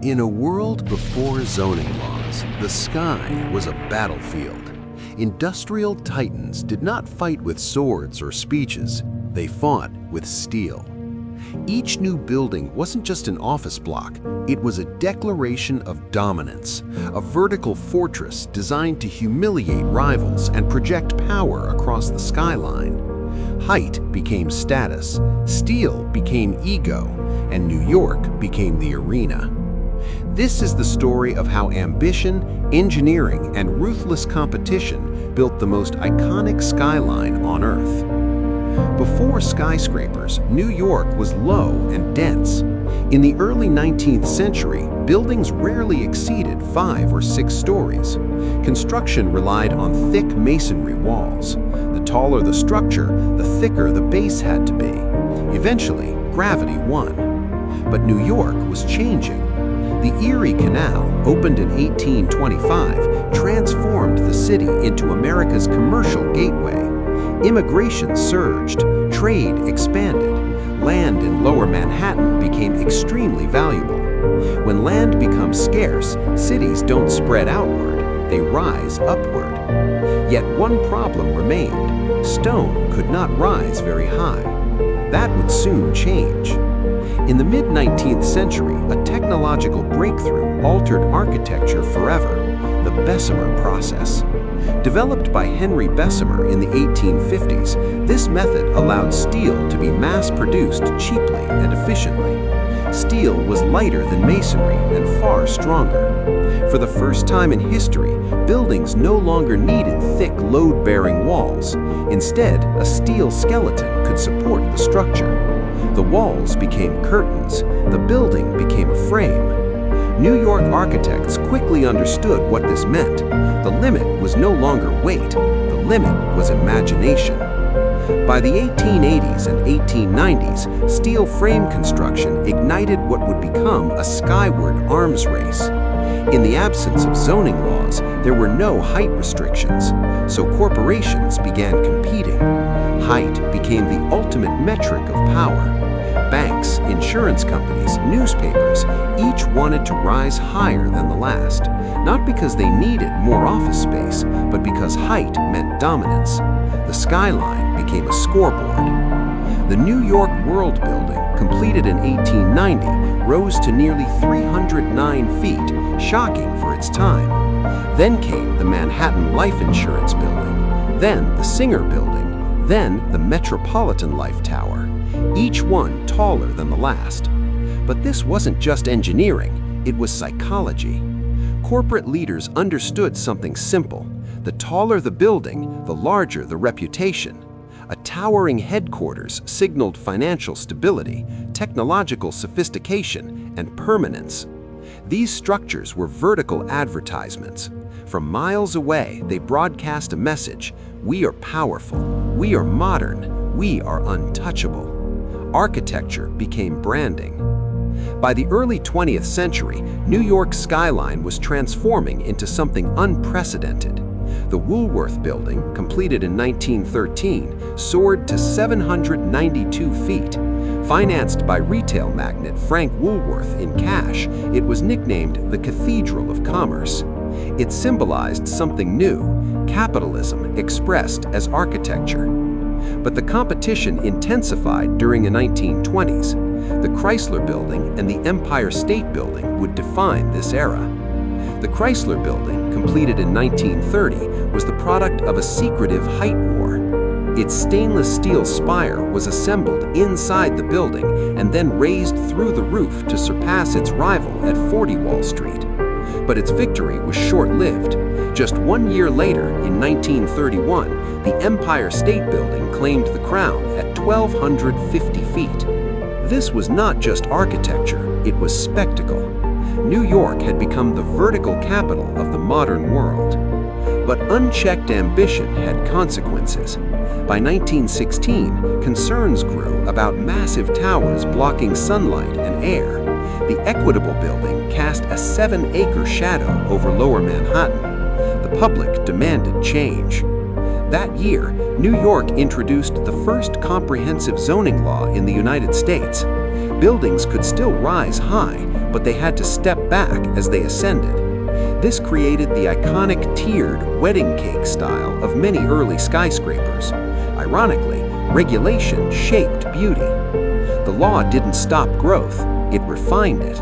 In a world before zoning laws, the sky was a battlefield. Industrial titans did not fight with swords or speeches, they fought with steel. Each new building wasn't just an office block, it was a declaration of dominance, a vertical fortress designed to humiliate rivals and project power across the skyline. Height became status, steel became ego, and New York became the arena. This is the story of how ambition, engineering, and ruthless competition built the most iconic skyline on Earth. Before skyscrapers, New York was low and dense. In the early 19th century, buildings rarely exceeded 5 or 6 stories. Construction relied on thick masonry walls. The taller the structure, the thicker the base had to be. Eventually, gravity won. But New York was changing. The Erie Canal, opened in 1825, transformed the city into America's commercial gateway. Immigration surged, trade expanded, land in Lower Manhattan became extremely valuable. When land becomes scarce, cities don't spread outward, they rise upward. Yet one problem remained: stone could not rise very high. That would soon change. In the mid-19th century, a technological breakthrough altered architecture forever: the Bessemer process. Developed by Henry Bessemer in the 1850s, this method allowed steel to be mass-produced cheaply and efficiently. Steel was lighter than masonry and far stronger. For the first time in history, buildings no longer needed thick, load-bearing walls. Instead, a steel skeleton could support the structure. The walls became curtains, the building became a frame. New York architects quickly understood what this meant. The limit was no longer weight, the limit was imagination. By the 1880s and 1890s, steel frame construction ignited what would become a skyward arms race. In the absence of zoning laws, there were no height restrictions, so corporations began competing. Height became the ultimate metric of power. Banks, insurance companies, newspapers, each wanted to rise higher than the last, not because they needed more office space, but because height meant dominance. The skyline became a scoreboard. The New York World Building, completed in 1890, rose to nearly 309 feet, shocking for its time. Then came the Manhattan Life Insurance Building, then the Singer Building, then the Metropolitan Life Tower, each one taller than the last. But this wasn't just engineering, it was psychology. Corporate leaders understood something simple: the taller the building, the larger the reputation. A towering headquarters signaled financial stability, technological sophistication, and permanence. These structures were vertical advertisements. From miles away, they broadcast a message: we are powerful, we are modern, we are untouchable. Architecture became branding. By the early 20th century, New York's skyline was transforming into something unprecedented. The Woolworth Building, completed in 1913, soared to 792 feet. Financed by retail magnate Frank Woolworth in cash, it was nicknamed the Cathedral of Commerce. It symbolized something new: capitalism expressed as architecture. But the competition intensified during the 1920s. The Chrysler Building and the Empire State Building would define this era. The Chrysler Building, completed in 1930, was the product of a secretive height war. Its stainless steel spire was assembled inside the building and then raised through the roof to surpass its rival at 40 Wall Street. But its victory was short-lived. Just 1 year later, in 1931, the Empire State Building claimed the crown at 1,250 feet. This was not just architecture, it was spectacle. New York had become the vertical capital of the modern world. But unchecked ambition had consequences. By 1916, concerns grew about massive towers blocking sunlight and air. The Equitable Building cast a 7-acre shadow over Lower Manhattan. The public demanded change. That year, New York introduced the first comprehensive zoning law in the United States. Buildings could still rise high, but they had to step back as they ascended. This created the iconic tiered wedding cake style of many early skyscrapers. Ironically, regulation shaped beauty. The law didn't stop growth, it refined it.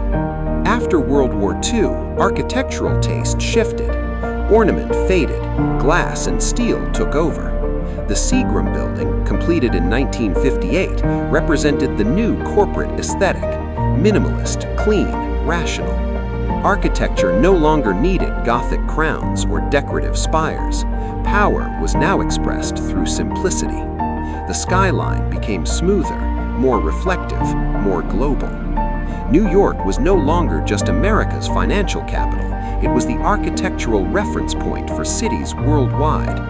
After World War II, architectural taste shifted. Ornament faded, glass and steel took over. The Chrysler Building, completed in 1958, represented the new corporate aesthetic: minimalist, clean, rational. Architecture no longer needed Gothic crowns or decorative spires. Power was now expressed through simplicity. The skyline became smoother, more reflective, more global. New York was no longer just America's financial capital. It was the architectural reference point for cities worldwide.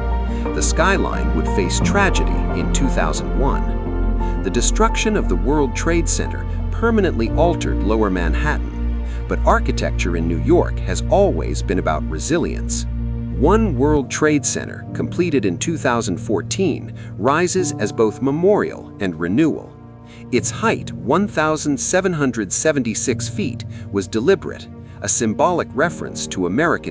The skyline would face tragedy in 2001. The destruction of the World Trade Center permanently altered Lower Manhattan. But architecture in New York has always been about resilience. One World Trade Center, completed in 2014, rises as both memorial and renewal. Its height, 1,776 feet, was deliberate, a symbolic reference to American